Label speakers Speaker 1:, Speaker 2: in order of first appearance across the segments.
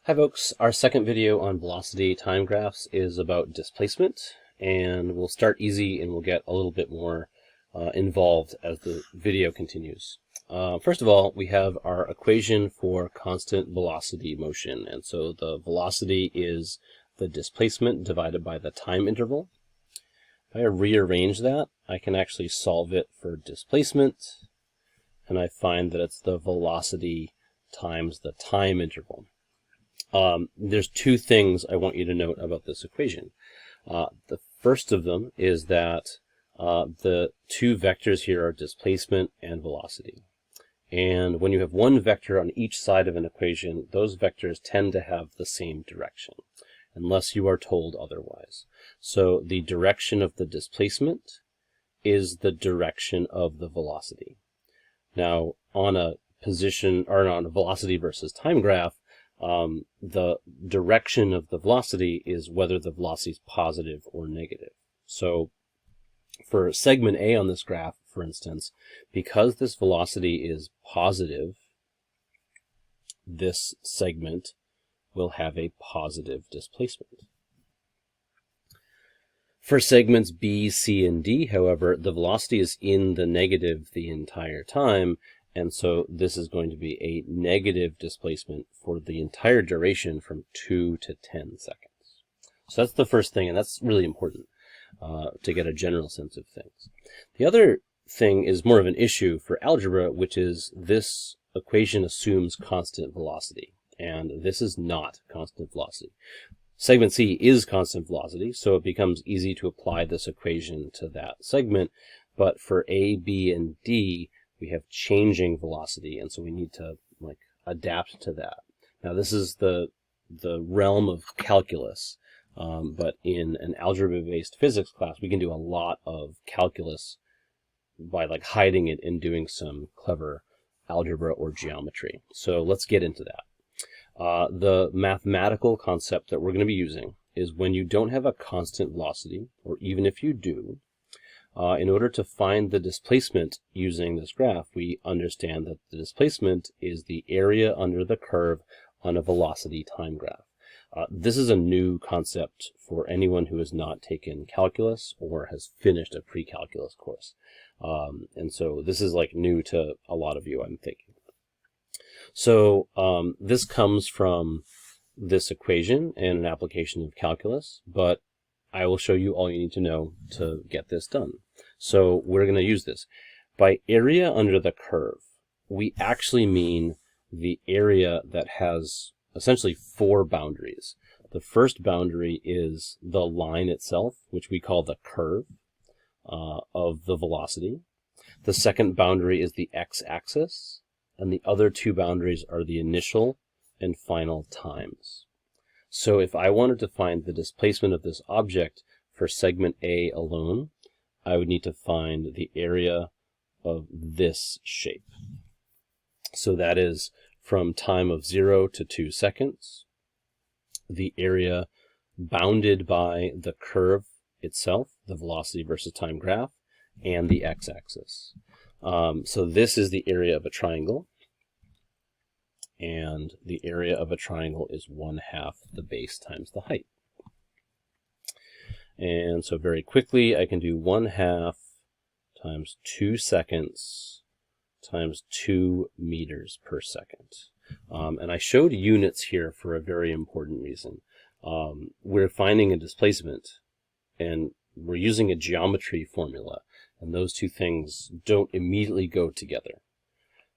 Speaker 1: Hi folks, our second video on velocity time graphs is about displacement, and we'll start easy and we'll get a little bit more involved as the video continues. First of all, we have our equation for constant velocity motion, and so the velocity is the displacement divided by the time interval. If I rearrange that, I can actually solve it for displacement, and I find that it's the velocity times the time interval. There's two things I want you to note about this equation. The first of them is that the two vectors here are displacement and velocity. And when you have one vector on each side of an equation, those vectors tend to have the same direction, unless you are told otherwise. So the direction of the displacement is the direction of the velocity. Now, on a velocity versus time graph, the direction of the velocity is whether the velocity is positive or negative. So for segment A on this graph, for instance, because this velocity is positive, this segment will have a positive displacement. For segments B, C, and D, however, the velocity is in the negative the entire time, and so this is going to be a negative displacement for the entire duration from 2 to 10 seconds. So that's the first thing, and that's really important to get a general sense of things. The other thing is more of an issue for algebra, which is this equation assumes constant velocity, and this is not constant velocity. Segment C is constant velocity, so it becomes easy to apply this equation to that segment, but for A, B, and D, we have changing velocity, and so we need to adapt to that. Now this is the realm of calculus, but in an algebra-based physics class, we can do a lot of calculus by hiding it and doing some clever algebra or geometry. So let's get into that. The mathematical concept that we're going to be using is when you don't have a constant velocity, or even if you do, in order to find the displacement using this graph, we understand that the displacement is the area under the curve on a velocity time graph. This is a new concept for anyone who has not taken calculus or has finished a pre-calculus course. And so this is new to a lot of you, I'm thinking. So this comes from this equation and an application of calculus, but I will show you all you need to know to get this done. So we're going to use this. By area under the curve, we actually mean the area that has essentially 4 boundaries. The first boundary is the line itself, which we call the curve of the velocity. The second boundary is the x-axis, and the other 2 boundaries are the initial and final times. So if I wanted to find the displacement of this object for segment A alone, I would need to find the area of this shape. So that is from time of 0 to 2 seconds, the area bounded by the curve itself, the velocity versus time graph, and the x-axis. So this is the area of a triangle, and the area of a triangle is 1/2 the base times the height. And so very quickly I can do 1/2 times 2 seconds times 2 meters per second. And I showed units here for a very important reason. We're finding a displacement, and we're using a geometry formula, and those two things don't immediately go together.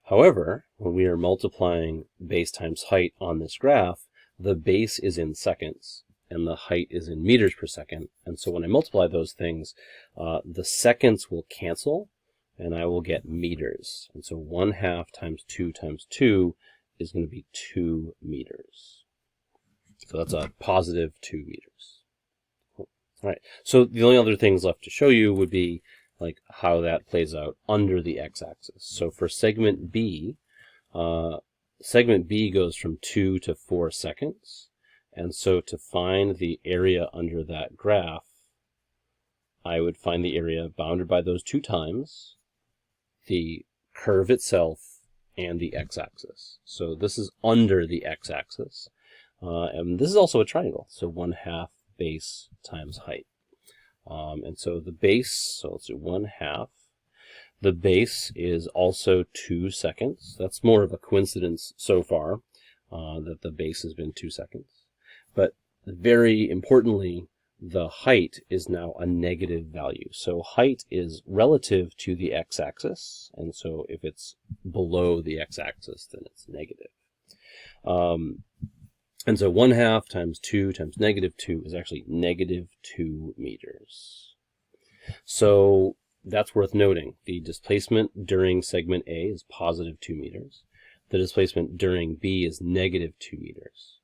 Speaker 1: However, when we are multiplying base times height on this graph, the base is in seconds and the height is in meters per second. And so when I multiply those things, the seconds will cancel and I will get meters. And so 1/2 times 2 times 2 is going to be 2 meters. So that's a positive 2 meters. Cool. All right. So the only other things left to show you would be how that plays out under the x-axis. So for segment B goes from 2 to 4 seconds. And so to find the area under that graph, I would find the area bounded by those 2 times, the curve itself, and the x-axis. So this is under the x-axis. And this is also a triangle, so 1/2 base times height. And so the base, so let's do 1/2. The base is also 2 seconds. That's more of a coincidence so far, that the base has been 2 seconds. But very importantly, the height is now a negative value. So height is relative to the x-axis, and so if it's below the x-axis, then it's negative. And so 1/2 times 2 times -2 is actually -2 meters. So that's worth noting. The displacement during segment A is +2 meters. The displacement during B is -2 meters.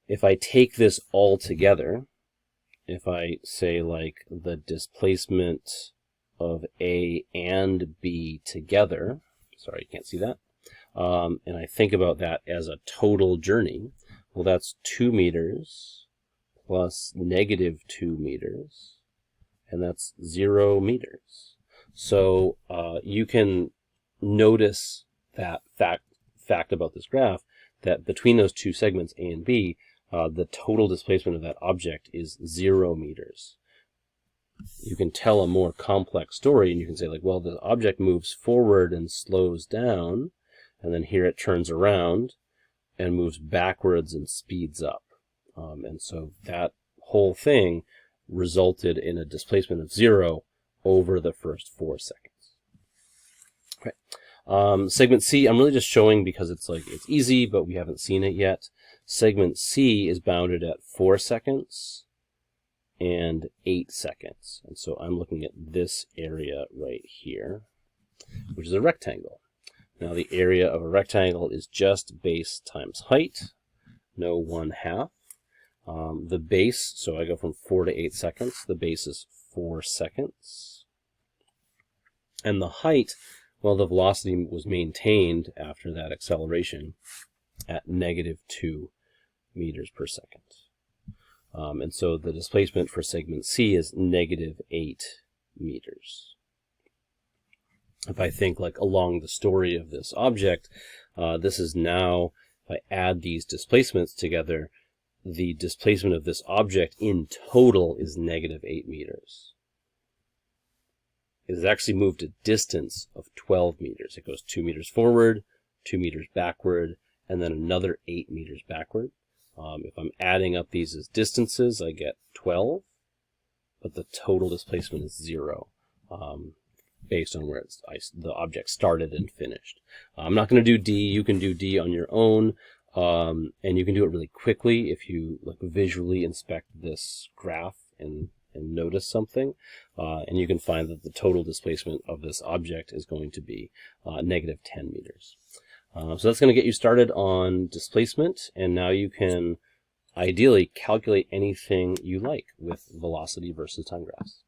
Speaker 1: If I take this all together, if I say like the displacement of A and B together, sorry, you can't see that, and I think about that as a total journey, well, that's 2 meters plus -2 meters, and that's 0 meters. So you can notice that fact about this graph, that between those two segments, A and B, the total displacement of that object is 0 meters. You can tell a more complex story, and you can say, like, well, the object moves forward and slows down, and then here it turns around and moves backwards and speeds up. And so that whole thing resulted in a displacement of 0 over the first 4 seconds. Okay. Segment C, I'm really just showing because it's easy, but we haven't seen it yet. Segment C is bounded at 4 seconds and 8 seconds. And so I'm looking at this area right here, which is a rectangle. Now the area of a rectangle is just base times height, no 1/2. The base, so I go from 4 to 8 seconds. The base is 4 seconds. And the height, well, the velocity was maintained after that acceleration at -2 meters per second. And so the displacement for segment C is -8 meters. If I think like along the story of this object, this is now, if I add these displacements together, the displacement of this object in total is -8 meters. It has actually moved a distance of 12 meters. It goes 2 meters forward, 2 meters backward, and then another 8 meters backward. If I'm adding up these as distances, I get 12, but the total displacement is 0, based on where the object started and finished. I'm not going to do D. You can do D on your own, and you can do it really quickly if you visually inspect this graph and notice something, and you can find that the total displacement of this object is going to be -10 meters. So that's going to get you started on displacement, and now you can ideally calculate anything you like with velocity versus time graphs.